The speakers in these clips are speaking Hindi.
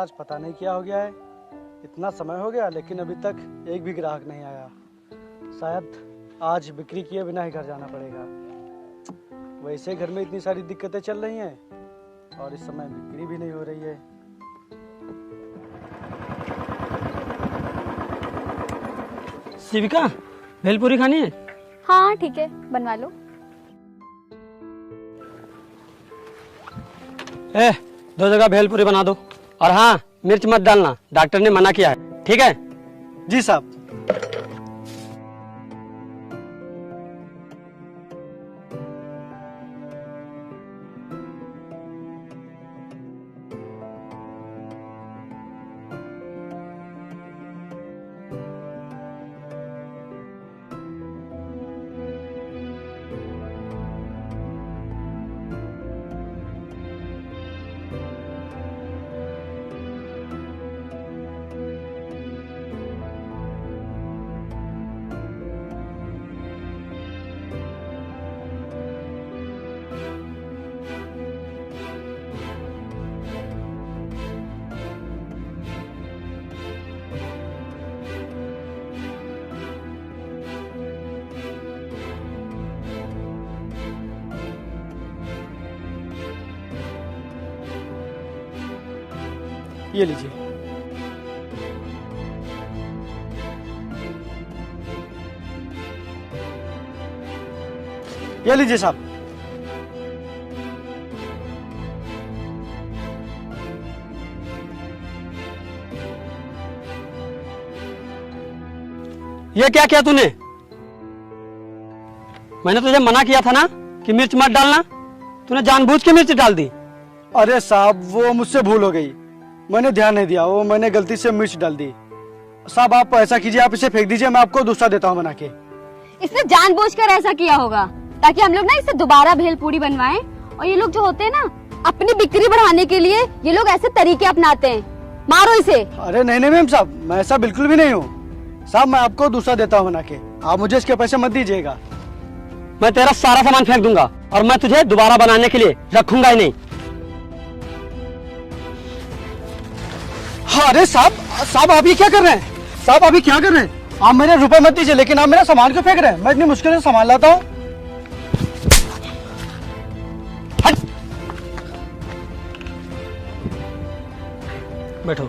आज पता नहीं क्या हो गया है। इतना समय हो गया लेकिन अभी तक एक भी ग्राहक नहीं आया। शायद आज बिक्री किए बिना ही घर जाना पड़ेगा। वैसे घर में इतनी सारी दिक्कतें चल रही हैं और इस समय बिक्री भी नहीं हो रही है। शिविका, भेलपूरी खानी है? हाँ ठीक है, बनवा लो। दो जगह भेलपूरी बना दो। और हाँ, मिर्च मत डालना, डॉक्टर ने मना किया है। ठीक है? जी साहब। ये लीजिए। ये लीजिए साहब। ये क्या किया तूने? मैंने तुझे मना किया था ना कि मिर्च मत डालना। तूने जानबूझ के मिर्च डाल दी। अरे साहब, वो मुझसे भूल हो गई, मैंने ध्यान नहीं दिया। वो मैंने गलती से मिर्च डाल दी। साहब आप ऐसा कीजिए, आप इसे फेंक दीजिए, मैं आपको दूसरा देता हूँ बना के। इसने जानबूझकर ऐसा किया होगा ताकि हम लोग ना इससे दोबारा भेलपूरी बनवाएं। और ये लोग जो होते हैं ना, अपनी बिक्री बढ़ाने के लिए ये लोग ऐसे तरीके अपनाते हैं। मारो इसे। अरे नहीं नहीं मैम साहब, मैं ऐसा बिल्कुल भी नहीं हूँ। साहब मैं आपको दूसरा देता हूँ बना के, आप मुझे इसके पैसे मत दीजिएगा। मैं तेरा सारा सामान फेंक दूंगा और मैं तुझे दोबारा बनाने के लिए रखूंगा ही नहीं। हाँ, अरे साहब आप ये क्या कर रहे हैं? साहब आप ये क्या कर रहे हैं? आप मेरे रुपए मत दीजिए, लेकिन आप मेरा सामान क्यों फेंक रहे हैं? मैं इतनी मुश्किल से सामान लाता हूँ। बैठो।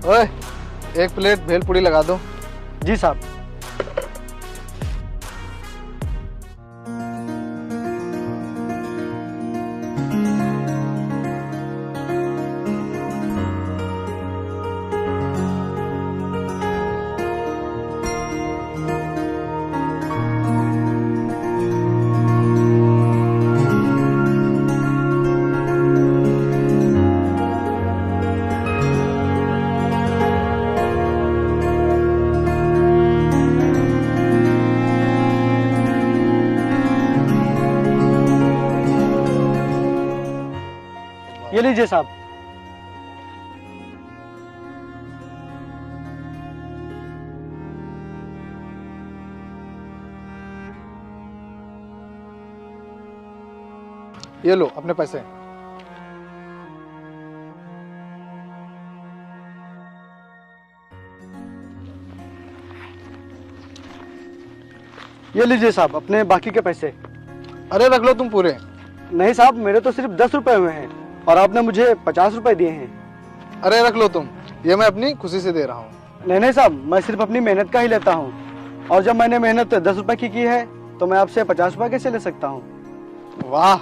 ओए, एक प्लेट भेलपूरी लगा दो। जी साहब। ये लीजिए साहब। ये लो अपने पैसे। ये लीजिए साहब अपने बाकी के पैसे। अरे रख लो तुम पूरे। नहीं साहब, मेरे तो सिर्फ 10 रुपए हुए हैं और आपने मुझे 50 रुपए दिए हैं। अरे रख लो तुम, ये मैं अपनी खुशी से दे रहा हूँ। नहीं नहीं साहब, मैं सिर्फ अपनी मेहनत का ही लेता हूँ और जब मैंने मेहनत 10 रुपए की है तो मैं आपसे 50 रुपए कैसे ले सकता हूँ? वाह,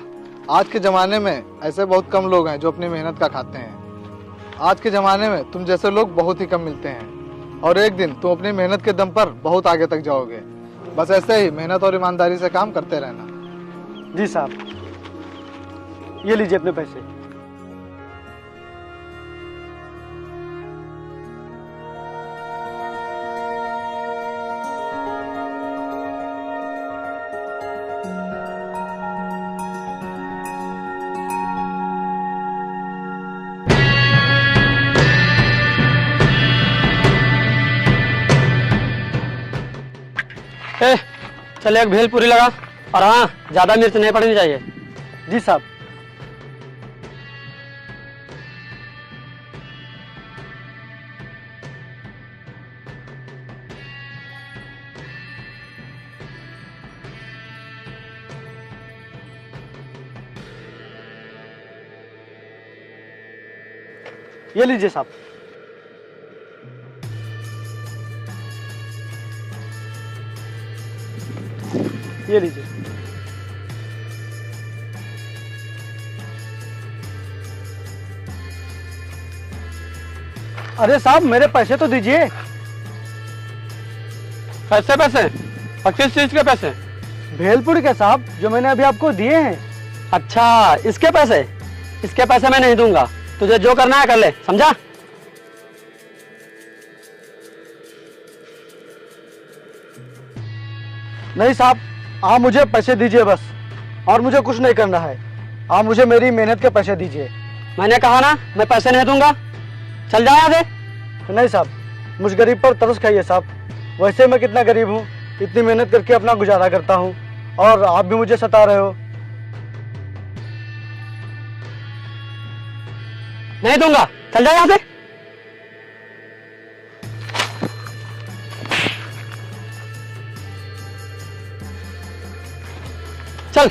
आज के ज़माने में ऐसे बहुत कम लोग हैं जो अपनी मेहनत का खाते हैं। आज के ज़माने में तुम जैसे लोग बहुत ही कम मिलते हैं और एक दिन तुम अपनी मेहनत के दम पर बहुत आगे तक जाओगे। बस ऐसे ही मेहनत और ईमानदारी से काम करते रहना। जी साहब, ये लीजिए अपने पैसे। ए, चल एक भेल पूरी लगा, और हाँ ज्यादा मिर्च नहीं पड़नी चाहिए। जी साहब। ये लीजिए साहब। ये लीजिए। अरे साहब, मेरे पैसे तो दीजिए। पैसे पैसे और किस चीज के पैसे? भेलपुरी के साहब, जो मैंने अभी आपको दिए हैं। अच्छा, इसके पैसे? इसके पैसे मैं नहीं दूंगा। तुझे जो करना है कर ले, समझा? नहीं साहब, आप मुझे पैसे दीजिए बस, और मुझे कुछ नहीं करना है। आप मुझे मेरी मेहनत के पैसे दीजिए। मैंने कहा ना, मैं पैसे नहीं दूंगा। चल जा यहाँ से। नहीं साहब, मुझ गरीब पर तरस खाइए साहब। वैसे मैं कितना गरीब हूँ, इतनी मेहनत करके अपना गुजारा करता हूँ, और आप भी मुझे सता रहे हो। नहीं दूंगा, चल जा यहाँ से। चल।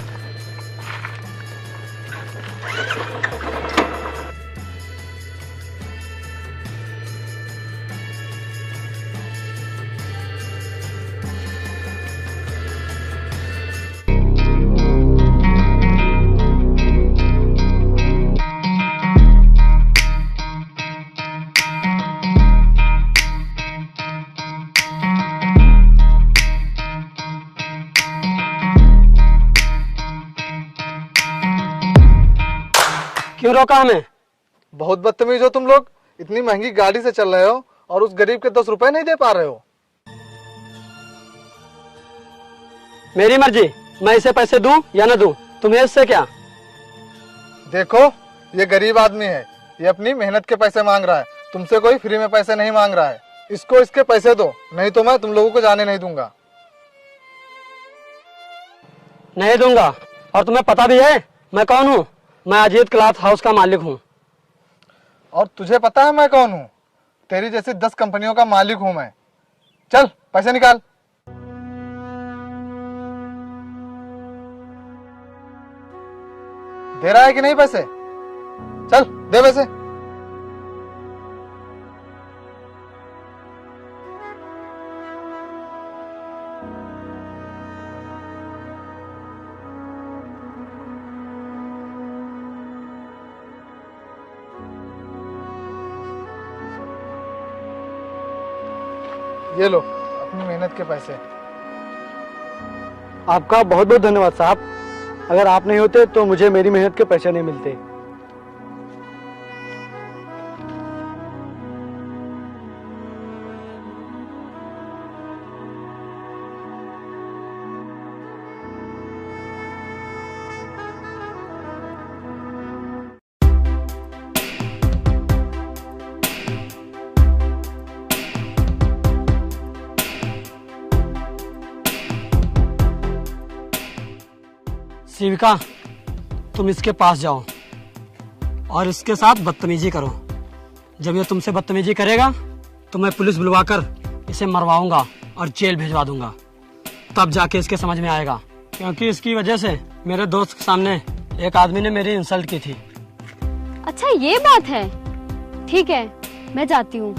क्यों रोका हमें? बहुत बदतमीज हो तुम लोग। इतनी महंगी गाड़ी से चल रहे हो और उस गरीब के 10 रुपए नहीं दे पा रहे हो। मेरी मर्जी, मैं इसे पैसे दूं या न दूं, तुम्हें इससे क्या? देखो, ये गरीब आदमी है, ये अपनी मेहनत के पैसे मांग रहा है, तुमसे कोई फ्री में पैसे नहीं मांग रहा है। इसको इसके पैसे दो, नहीं तो मैं तुम लोगों को जाने नहीं दूंगा। नहीं दूंगा। और तुम्हें पता भी है मैं कौन हूँ? मैं अजीत क्लॉथ हाउस का मालिक हूँ। और तुझे पता है मैं कौन हूँ? तेरी जैसी 10 कंपनियों का मालिक हूँ मैं। चल पैसे निकाल। दे रहा है कि नहीं पैसे? चल दे पैसे। ये लो अपनी मेहनत के पैसे। आपका बहुत बहुत धन्यवाद साहब। अगर आप नहीं होते तो मुझे मेरी मेहनत के पैसे नहीं मिलते। शिविका, तुम इसके पास जाओ और इसके साथ बदतमीजी करो। जब ये तुमसे बदतमीजी करेगा तो मैं पुलिस बुलवाकर इसे मरवाऊंगा और जेल भिजवा दूंगा। तब जाके इसके समझ में आएगा, क्योंकि इसकी वजह से मेरे दोस्त के सामने एक आदमी ने मेरी इंसल्ट की थी। अच्छा ये बात है, ठीक है मैं जाती हूँ।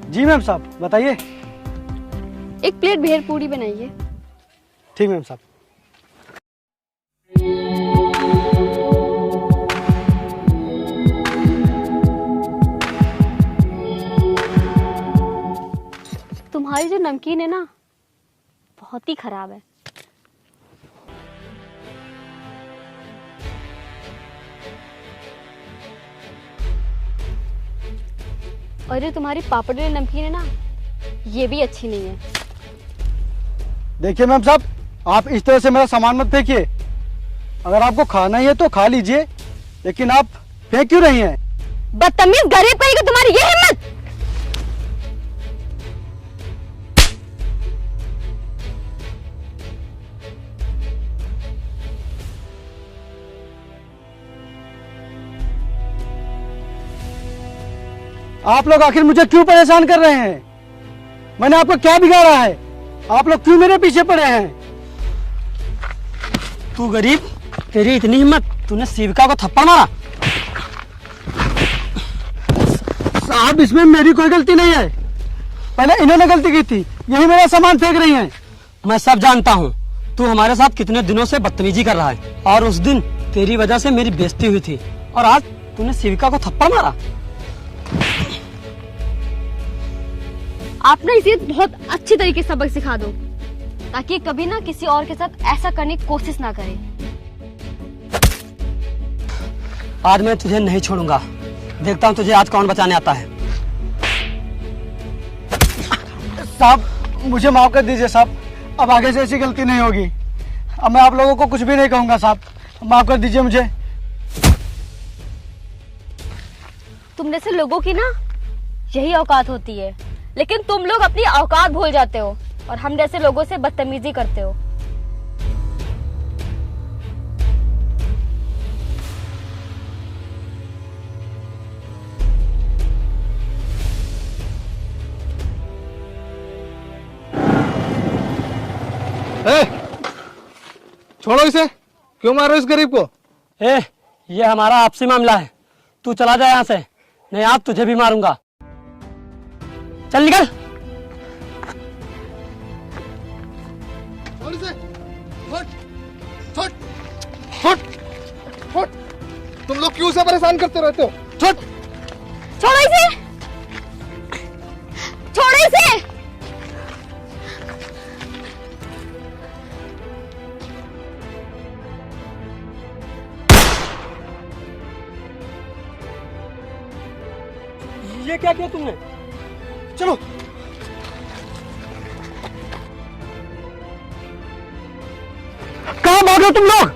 जी मैम साहब, बताइए। एक प्लेट भेल पूरी बनाइए। ठीक मैम साहब। तुम्हारी जो नमकीन है ना, बहुत ही खराब है। और जो तुम्हारी पापड़ वाली नमकीन है ना, ये भी अच्छी नहीं है। देखिए मैम साहब, आप इस तरह से मेरा सामान मत फेंकिए। अगर आपको खाना ही है तो खा लीजिए, लेकिन आप फेंक क्यों रही हैं? बदतमीज गरीब कहीं को तुम्हारी ये हिम्मत! आप लोग आखिर मुझे क्यों परेशान कर रहे हैं? मैंने आपको क्या बिगाड़ा है? आप लोग क्यों मेरे पीछे पड़े हैं? तू गरीब, तेरी इतनी हिम्मत, तूने शिविका को थप्पड़ मारा? साहब, इसमें मेरी कोई गलती नहीं है। पहले इन्होंने गलती की थी, यही मेरा सामान फेंक रही हैं। मैं सब जानता हूँ तू हमारे साथ कितने दिनों से बदतमीजी कर रहा है, और उस दिन तेरी वजह से मेरी बेइज्जती हुई थी, और आज तूने शिविका को थप्पड़ मारा। आप ना इसे बहुत अच्छी तरीके से सबक सिखा दो, ताकि ये कभी ना किसी और के साथ ऐसा करने की कोशिश ना करे। आज मैं तुझे नहीं छोड़ूंगा, देखता हूँ तुझे आज कौन बचाने आता है। साहब, मुझे माफ कर दीजिए साहब, अब आगे से ऐसी गलती नहीं होगी। अब मैं आप लोगों को कुछ भी नहीं कहूंगा साहब, माफ कर दीजिए मुझे। तुम जैसे लोगों की ना यही औकात होती है, लेकिन तुम लोग अपनी औकात भूल जाते हो और हम जैसे लोगों से बदतमीजी करते हो। ए, छोड़ो इसे, क्यों मारो इस गरीब को? ये हमारा आपसी मामला है, तू चला जा यहाँ से, नहीं आज तुझे भी मारूंगा। चल निकल। छोड़ इसे, छोड़, छोड़, छोड़, छोड़। तुम लोग क्यों से परेशान करते रहते हो? छोड़, छोड़ो इसे, छोड़ो इसे। ये क्या किया तुमने? चलो। कहाँ भाग रहे हो तुम लोग?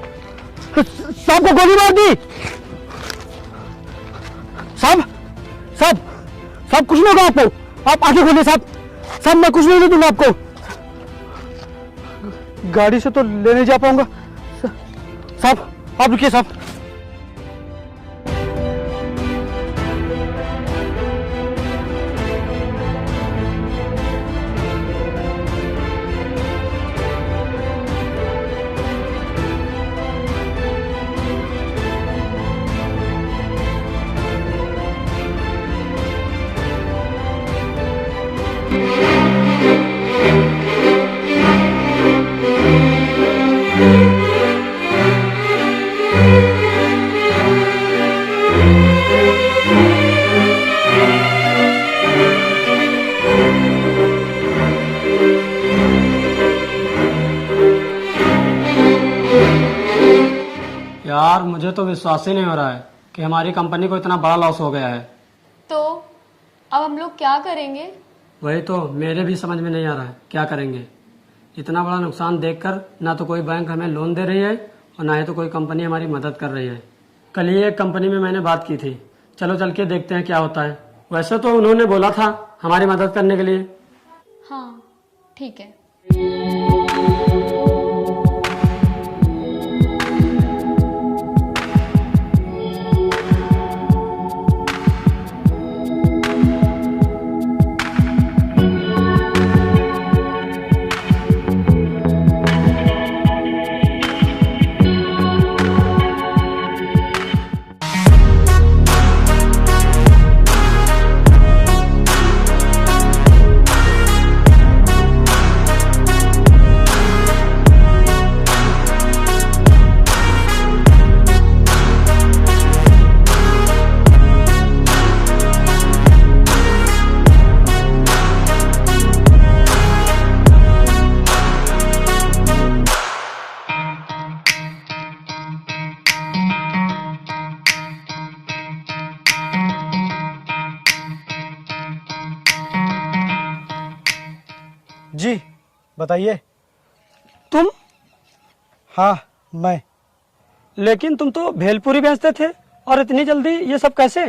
साहब को गोली मार दी। साहब, साहब, साहब कुछ नहीं होगा आपको, आप आगे खोलिए साहब। साहब मैं कुछ नहीं दूंगा आपको, गाड़ी से तो ले नहीं जा पाऊंगा। साहब आप रुकिए साहब। यार मुझे तो विश्वास ही नहीं हो रहा है कि हमारी कंपनी को इतना बड़ा लॉस हो गया है। तो अब हम लोग क्या करेंगे? वही तो मेरे भी समझ में नहीं आ रहा है क्या करेंगे। इतना बड़ा नुकसान देखकर ना तो कोई बैंक हमें लोन दे रही है और ना ही तो कोई कंपनी हमारी मदद कर रही है। कल ही एक कंपनी में मैंने बात की थी, चलो चल के देखते हैं क्या होता है। वैसे तो उन्होंने बोला था हमारी मदद करने के लिए। हाँ ठीक है। बताइए। तुम? हाँ, मैं। लेकिन तुम तो भेलपुरी बेचते थे, और इतनी जल्दी ये सब कैसे?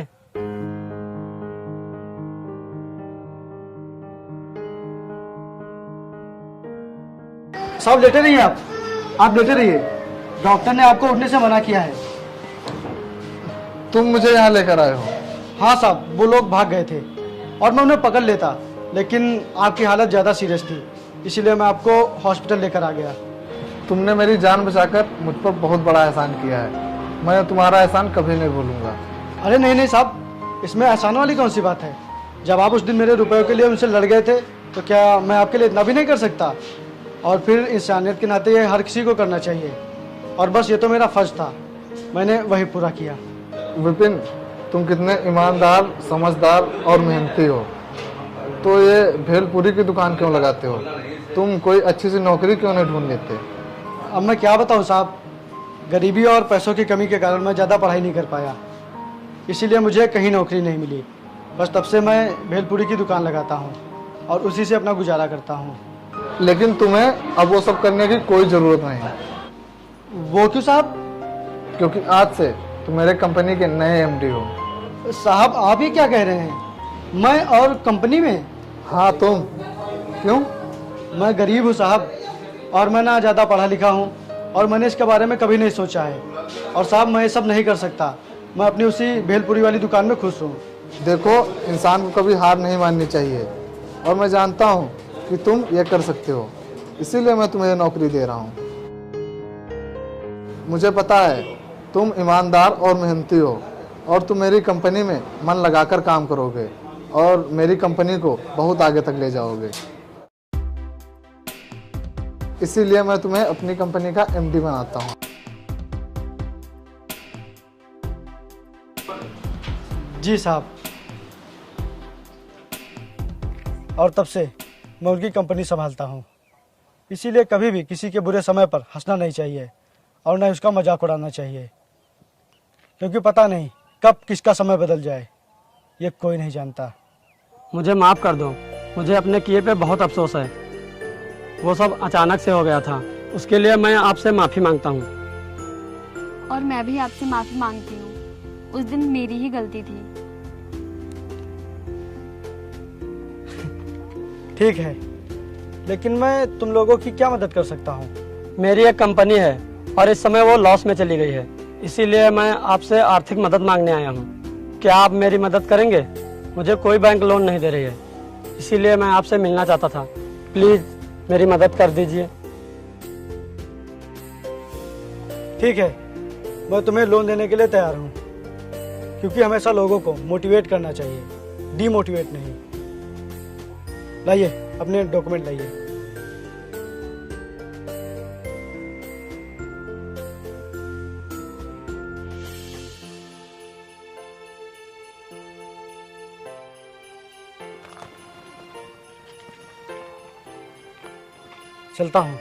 साहब लेटे रहिए, आप लेटे रहिए। डॉक्टर ने आपको उठने से मना किया है। तुम मुझे यहाँ लेकर आए हो? हाँ साहब, वो लोग भाग गए थे और मैं उन्हें पकड़ लेता, लेकिन आपकी हालत ज़्यादा सीरियस थी, इसीलिए मैं आपको हॉस्पिटल लेकर आ गया। तुमने मेरी जान बचाकर मुझ पर बहुत बड़ा एहसान किया है। मैं तुम्हारा एहसान कभी नहीं भूलूंगा। अरे नहीं नहीं साहब, इसमें एहसान वाली कौन सी बात है? जब आप उस दिन मेरे रुपयों के लिए उनसे लड़ गए थे, तो क्या मैं आपके लिए इतना भी नहीं कर सकता? और फिर इंसानियत के नाते ये हर किसी को करना चाहिए, और बस ये तो मेरा फर्ज था, मैंने वही पूरा किया। विपिन, तुम कितने ईमानदार, समझदार और मेहनती हो, तो ये भेलपुरी की दुकान क्यों लगाते हो? तुम कोई अच्छी सी नौकरी क्यों नहीं ढूंढ लेते? अब मैं क्या बताऊँ साहब, गरीबी और पैसों की कमी के कारण मैं ज़्यादा पढ़ाई नहीं कर पाया, इसीलिए मुझे कहीं नौकरी नहीं मिली। बस तब से मैं भेलपुरी की दुकान लगाता हूँ और उसी से अपना गुजारा करता हूँ। लेकिन तुम्हें अब वो सब करने की कोई ज़रूरत नहीं है। वो क्यों साहब? क्योंकि आज से तुम मेरे कंपनी के नए एमडी हो। साहब आप ये क्या कह रहे हैं? मैं और कंपनी में? हाँ तुम। क्यों? मैं गरीब हूँ साहब, और मैं ना ज़्यादा पढ़ा लिखा हूँ, और मैंने इसके बारे में कभी नहीं सोचा है। और साहब मैं ये सब नहीं कर सकता, मैं अपनी उसी भेलपुरी वाली दुकान में खुश हूँ। देखो, इंसान को कभी हार नहीं माननी चाहिए, और मैं जानता हूँ कि तुम ये कर सकते हो, इसीलिए मैं तुम्हें ये नौकरी दे रहा हूँ। मुझे पता है तुम ईमानदार और मेहनती हो, और तुम मेरी कंपनी में मन लगाकर काम करोगे और मेरी कंपनी को बहुत आगे तक ले जाओगे। इसीलिए मैं तुम्हें अपनी कंपनी का एमडी बनाता हूँ। जी साहब। और तब से मैं उनकी कंपनी संभालता हूँ, इसीलिए कभी भी किसी के बुरे समय पर हंसना नहीं चाहिए और न उसका मजाक उड़ाना चाहिए, क्योंकि पता नहीं कब किसका समय बदल जाए, ये कोई नहीं जानता। मुझे माफ़ कर दो, मुझे अपने किए पे बहुत अफसोस है। वो सब अचानक से हो गया था, उसके लिए मैं आपसे माफ़ी मांगता हूँ। और मैं भी आपसे माफी मांगती हूँ, उस दिन मेरी ही गलती थी। ठीक है, लेकिन मैं तुम लोगों की क्या मदद कर सकता हूँ? मेरी एक कंपनी है और इस समय वो लॉस में चली गई है, इसीलिए मैं आपसे आर्थिक मदद मांगने आया हूँ। क्या आप मेरी मदद करेंगे? मुझे कोई बैंक लोन नहीं दे रही है, इसीलिए मैं आपसे मिलना चाहता था। प्लीज़ मेरी मदद कर दीजिए। ठीक है, मैं तुम्हें लोन देने के लिए तैयार हूँ, क्योंकि हमेशा लोगों को मोटिवेट करना चाहिए, डीमोटिवेट नहीं। लाइए अपने डॉक्यूमेंट लाइए। चलता हूँ।